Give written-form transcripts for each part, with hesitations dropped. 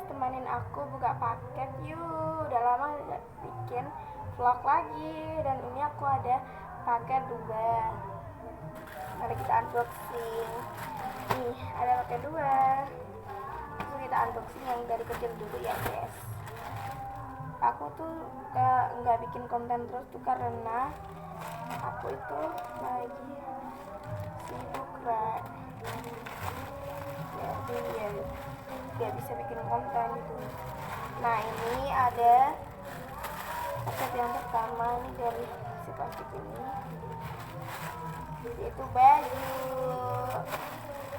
guys, temenin aku buka paket yuk. Udah lama gak bikin vlog lagi. Dan ini aku ada paket 2. Mari kita unboxing. Nih ada paket 2. Terus kita unboxing yang dari kecil dulu ya guys. Aku tuh nggak bikin konten terus tuh karena aku itu lagi sibuk Kak. Jadi ya gak bisa bikin konten gitu. Nah ini ada paket yang pertama ini dari si plastik ini, yaitu baju.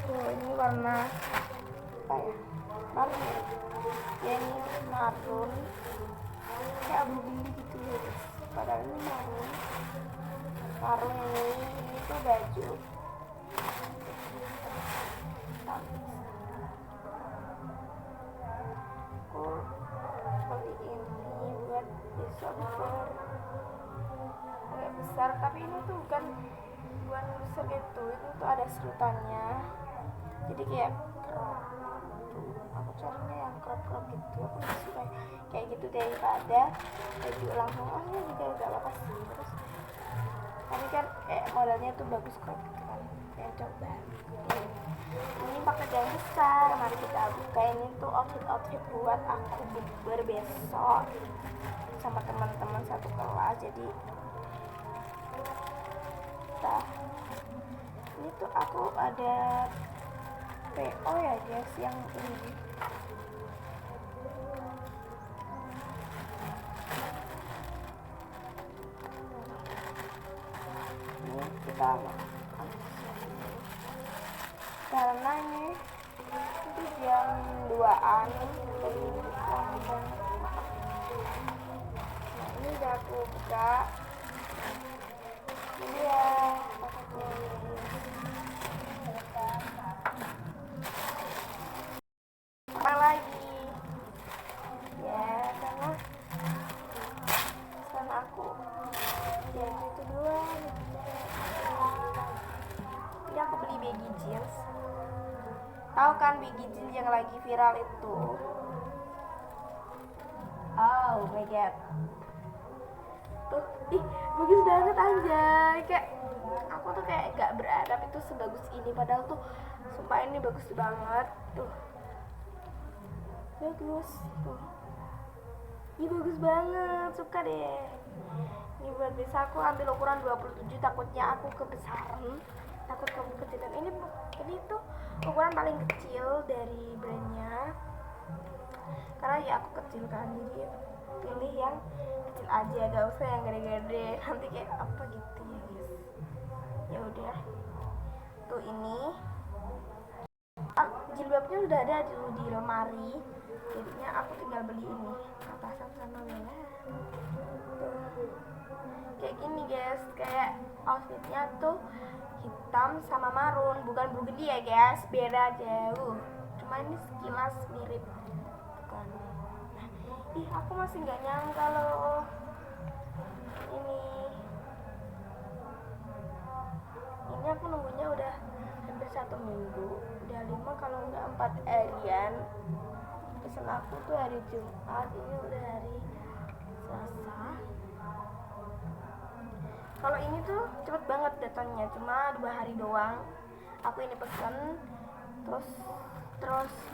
Tuh ini warna apa ya, marun ya, ini marun kayak abu biru gitu ya guys, padahal ini marun ini tuh baju seperti ini buat besok agak besar, tapi ini tuh bukan besar gitu, itu tuh ada serutannya, jadi kayak crop tuh. Aku carinya yang crop gitu, aku lebih suka kayak gitu daripada baju langsung. Oh ini juga gak apa-apa sih, terus tapi kan modelnya tuh bagus crop gitu kan, yang coba ini paket yang besar. Mari kita buka. Ini tuh outfit buat aku bukber besok sama teman-teman satu kelas. Jadi ini tuh aku ada PO ya guys, yang ini kita karena ini jam 2-an. Nah ini udah aku buka. Ini ya apa lagi ya, karena aku ya itu doang. Ini aku beli baggy jeans. Tahu kan baggy jeans yang lagi viral itu? Oh my god. Tuh, ih bagus banget anjay. Kayak aku tuh kayak gak berharap itu sebagus ini, padahal tuh sumpah ini bagus banget. Tuh. Bagus. Tuh. Ini bagus banget, suka deh. Ini buat bisa aku ambil ukuran 27, takutnya aku kebesaran. Takut kamu kecilan. Ini tuh ukuran paling kecil dari brandnya, karena ya aku kecil kan, jadi pilih yang kecil aja, gak usah yang gede-gede, nanti kayak apa gitu ya guys. Ya udah tuh ini jilbabnya udah ada di lemari, jadinya aku tinggal beli ini atasan sama bawah. Kayak gini guys, kayak outfitnya tuh hitam sama marun, bukan burgundy ya guys, beda jauh, cuma ini sekilas mirip kan. Nah, aku masih nggak nyangka loh ini aku nunggunya udah hampir 1 minggu, udah 5 kalau nggak 4 harian. Pesan aku tuh hari Jumat, ini udah hari Selasa. Kalau ini tuh cepet banget datangnya, cuma 2 hari doang. Aku ini pesen, terus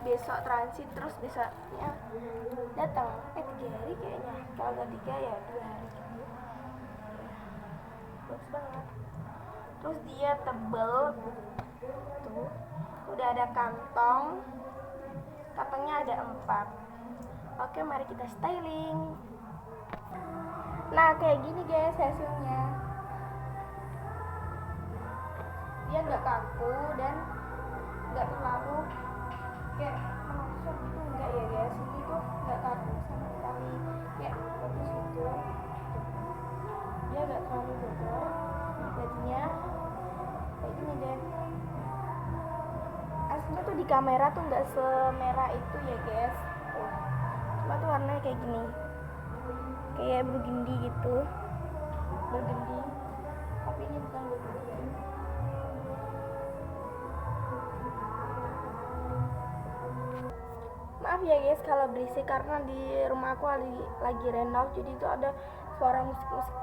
besok transit, terus besoknya datang. 3 hari kayaknya, kalau nggak 3 ya 2 hari gitu. Bagus banget. Terus dia tebel tuh, udah ada kantongnya ada 4. Oke mari kita styling. Nah kayak gini guys hasilnya, dia nggak kaku dan nggak terlalu kayak menusuk gitu, enggak ya guys. Ini tuh nggak kaku sama sekali, kayak bagus gitu, dia nggak terlalu bobol. Bajunya kayak gini deh. Aslinya tuh di kamera tuh nggak semerah itu ya guys. Cuma tuh warnanya kayak gini, kayak burgundy gitu, burgundy, tapi ini bukan burgundy. maaf ya guys kalau berisik karena di rumah aku lagi renov, jadi itu ada suara musik-musik.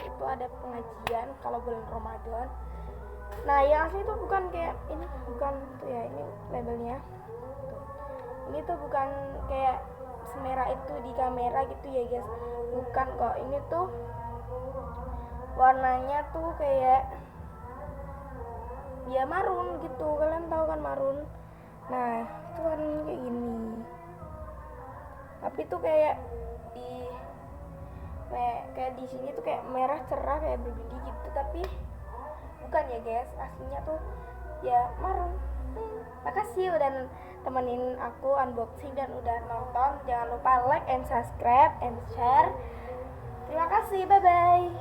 Itu ada pengajian kalau bulan Ramadan. Nah yang asli itu bukan kayak ini, bukan tuh ya, ini labelnya tuh. Ini tuh bukan kayak semerah itu di kamera gitu ya guys, bukan kok. Ini tuh warnanya tuh kayak ya marun gitu, kalian tahu kan marun. Nah itu warnanya kayak gini, tapi tuh kayak kayak di sini tuh kayak merah cerah kayak berbiji gitu, tapi bukan ya guys, aslinya tuh ya marun. Makasih udah temenin aku unboxing dan udah nonton. Jangan lupa like and subscribe and share. Terima kasih, bye bye.